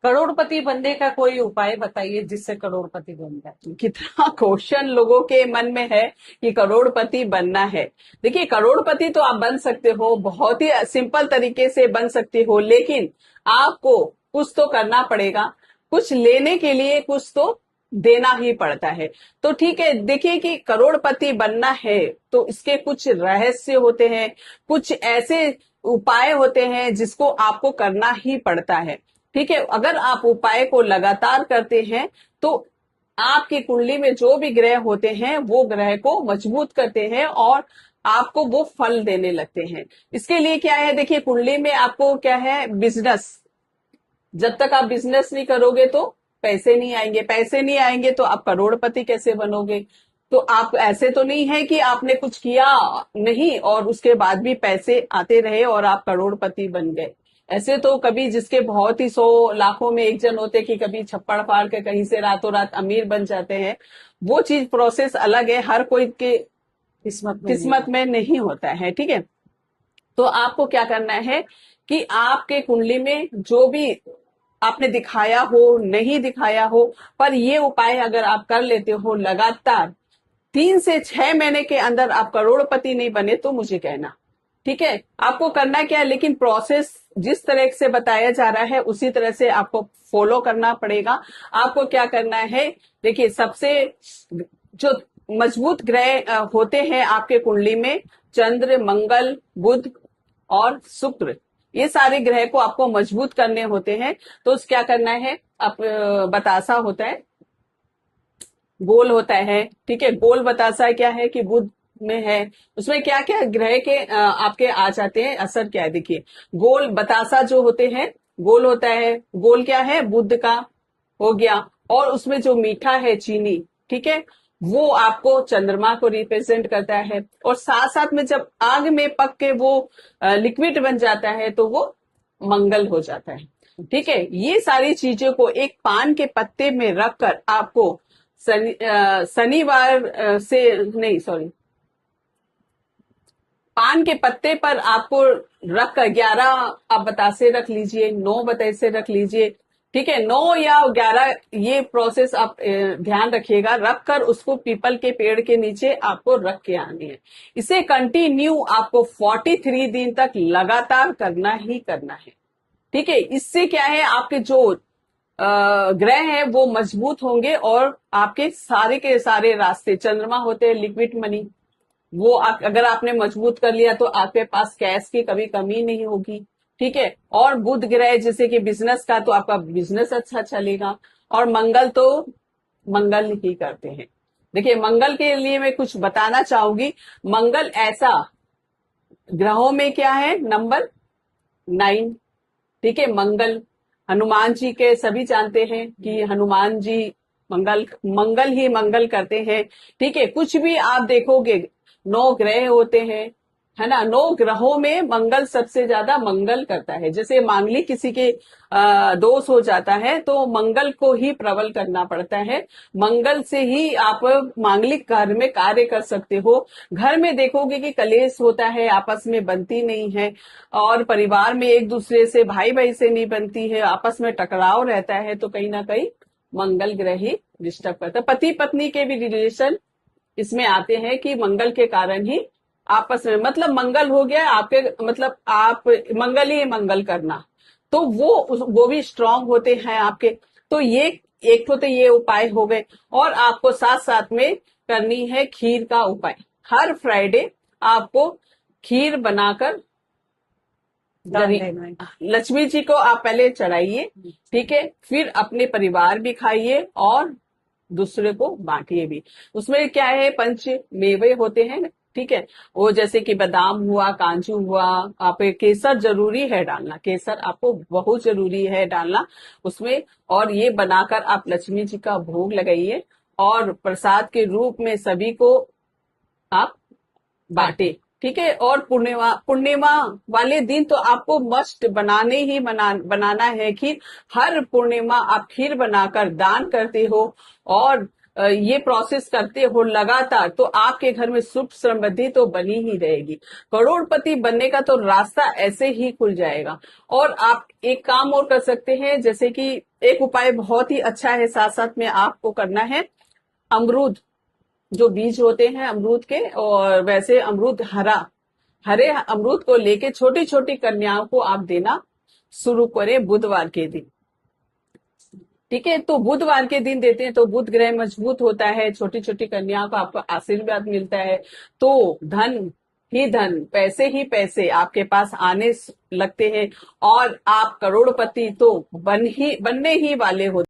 करोड़पति बनने का कोई उपाय बताइए जिससे करोड़पति बन जाए। कितना क्वेश्चन लोगों के मन में है कि करोड़पति बनना है। देखिए, करोड़पति तो आप बन सकते हो, बहुत ही सिंपल तरीके से बन सकते हो, लेकिन आपको कुछ तो करना पड़ेगा। कुछ लेने के लिए कुछ तो देना ही पड़ता है। तो ठीक है, देखिए कि करोड़पति बनना है तो इसके कुछ रहस्य होते हैं, कुछ ऐसे उपाय होते हैं जिसको आपको करना ही पड़ता है। ठीक है, अगर आप उपाय को लगातार करते हैं तो आपकी कुंडली में जो भी ग्रह होते हैं वो ग्रह को मजबूत करते हैं और आपको वो फल देने लगते हैं। इसके लिए क्या है, देखिए कुंडली में आपको क्या है, बिजनेस। जब तक आप बिजनेस नहीं करोगे तो पैसे नहीं आएंगे, पैसे नहीं आएंगे तो आप करोड़पति कैसे बनोगे। तो आप ऐसे तो नहीं है कि आपने कुछ किया नहीं और उसके बाद भी पैसे आते रहे और आप करोड़पति बन गए। ऐसे तो कभी जिसके बहुत ही 100 लाखों में एक जन होते कि कभी छप्पड़ फाड़ के कहीं से रातों रात अमीर बन जाते हैं। वो चीज प्रोसेस अलग है, हर कोई के किस्मत में नहीं किस्मत है। में नहीं होता है। ठीक है, तो आपको क्या करना है कि आपके कुंडली में जो भी आपने दिखाया हो, नहीं दिखाया हो, पर ये उपाय अगर आप कर लेते हो लगातार 3 से 6 महीने के अंदर आप करोड़पति नहीं बने तो मुझे कहना। ठीक है, आपको करना क्या है, लेकिन प्रोसेस जिस तरह से बताया जा रहा है उसी तरह से आपको फॉलो करना पड़ेगा। आपको क्या करना है, देखिए सबसे जो मजबूत ग्रह होते हैं आपके कुंडली में, चंद्र, मंगल, बुध और शुक्र, ये सारे ग्रह को आपको मजबूत करने होते हैं। तो क्या करना है, आप बतासा होता है, गोल होता है। ठीक है, गोल बतासा क्या है कि बुध में है, उसमें क्या क्या ग्रह के आपके आ जाते हैं, असर क्या है। देखिए, गोल बतासा जो होते हैं, गोल होता है, गोल क्या है, बुध का हो गया। और उसमें जो मीठा है, चीनी, ठीक है, वो आपको चंद्रमा को रिप्रेजेंट करता है। और साथ साथ में जब आग में पक के वो लिक्विड बन जाता है तो वो मंगल हो जाता है। ठीक है, ये सारी चीजों को एक पान के पत्ते में रखकर आपको शनिवार से नहीं, सॉरी, पान के पत्ते पर आपको रखकर 11 आप बतासे रख लीजिए, 9 बतासे रख लीजिए। ठीक है, 9 या 11, ये प्रोसेस आप ध्यान रखिएगा, रखकर उसको पीपल के पेड़ के नीचे आपको रख के आनी है। इसे कंटिन्यू आपको 43 दिन तक लगातार करना ही करना है। ठीक है, इससे क्या है, आपके जो ग्रह हैं वो मजबूत होंगे और आपके सारे के सारे रास्ते, चंद्रमा होते हैं लिक्विड मनी, वो अगर आपने मजबूत कर लिया तो आपके पास कैश की कभी कमी नहीं होगी। ठीक है, और बुध ग्रह जैसे कि बिजनेस का, तो आपका बिजनेस अच्छा चलेगा। और मंगल तो मंगल ही करते हैं। देखिए, मंगल के लिए मैं कुछ बताना चाहूंगी। मंगल ऐसा ग्रहों में क्या है, नंबर 9। ठीक है, मंगल, हनुमान जी के सभी जानते हैं कि हनुमान जी मंगल मंगल ही मंगल करते हैं। ठीक है, कुछ भी आप देखोगे 9 ग्रह होते हैं, है ना, 9 ग्रहों में मंगल सबसे ज्यादा मंगल करता है। जैसे मांगलिक किसी के दोष हो जाता है तो मंगल को ही प्रबल करना पड़ता है। मंगल से ही आप मांगलिक कार्य में कार्य कर सकते हो। घर में देखोगे कि कलेश होता है, आपस में बनती नहीं है, और परिवार में एक दूसरे से, भाई भाई से नहीं बनती है, आपस में टकराव रहता है, तो कहीं ना कहीं मंगल ग्रह ही डिस्टर्ब करता है। पति पत्नी के भी रिलेशन इसमें आते हैं कि मंगल के कारण ही आपस में, मतलब मंगल हो गया आपके, मतलब आप मंगल ही मंगल करना, तो वो भी स्ट्रांग होते हैं आपके। तो ये एक तो ये उपाय हो गए। और आपको साथ साथ में करनी है खीर का उपाय। हर फ्राइडे आपको खीर बनाकर दान गरीब, देना है। लक्ष्मी जी को आप पहले चढ़ाइए। ठीक है, फिर अपने परिवार भी खाइए और दूसरे को बांटिए भी। उसमें क्या है, पंच मेवे होते हैं। ठीक है, वो जैसे कि बादाम हुआ, काजू हुआ, आप केसर जरूरी है डालना, केसर आपको बहुत जरूरी है डालना उसमें। और ये बनाकर आप लक्ष्मी जी का भोग लगाइए और प्रसाद के रूप में सभी को आप बांटे। ठीक है, और पूर्णिमा पूर्णिमा वाले दिन तो आपको मस्ट बनाने ही बनाना है खीर। हर पूर्णिमा आप खीर बनाकर दान करते हो और ये प्रोसेस करते हो लगातार, तो आपके घर में सुख समृद्धि तो बनी ही रहेगी। करोड़पति बनने का तो रास्ता ऐसे ही खुल जाएगा। और आप एक काम और कर सकते हैं, जैसे कि एक उपाय बहुत ही अच्छा है, साथ साथ में आपको करना है। अमरूद, जो बीज होते हैं अमरूद के, और वैसे अमरूद हरे अमरूद को लेके छोटी छोटी कन्याओं को आप देना शुरू करें बुधवार के दिन। ठीक है, तो बुधवार के दिन देते हैं तो बुध ग्रह मजबूत होता है, छोटी छोटी कन्याओं को आपको आशीर्वाद मिलता है, तो धन ही धन, पैसे ही पैसे आपके पास आने लगते हैं, और आप करोड़पति तो बनने ही वाले होते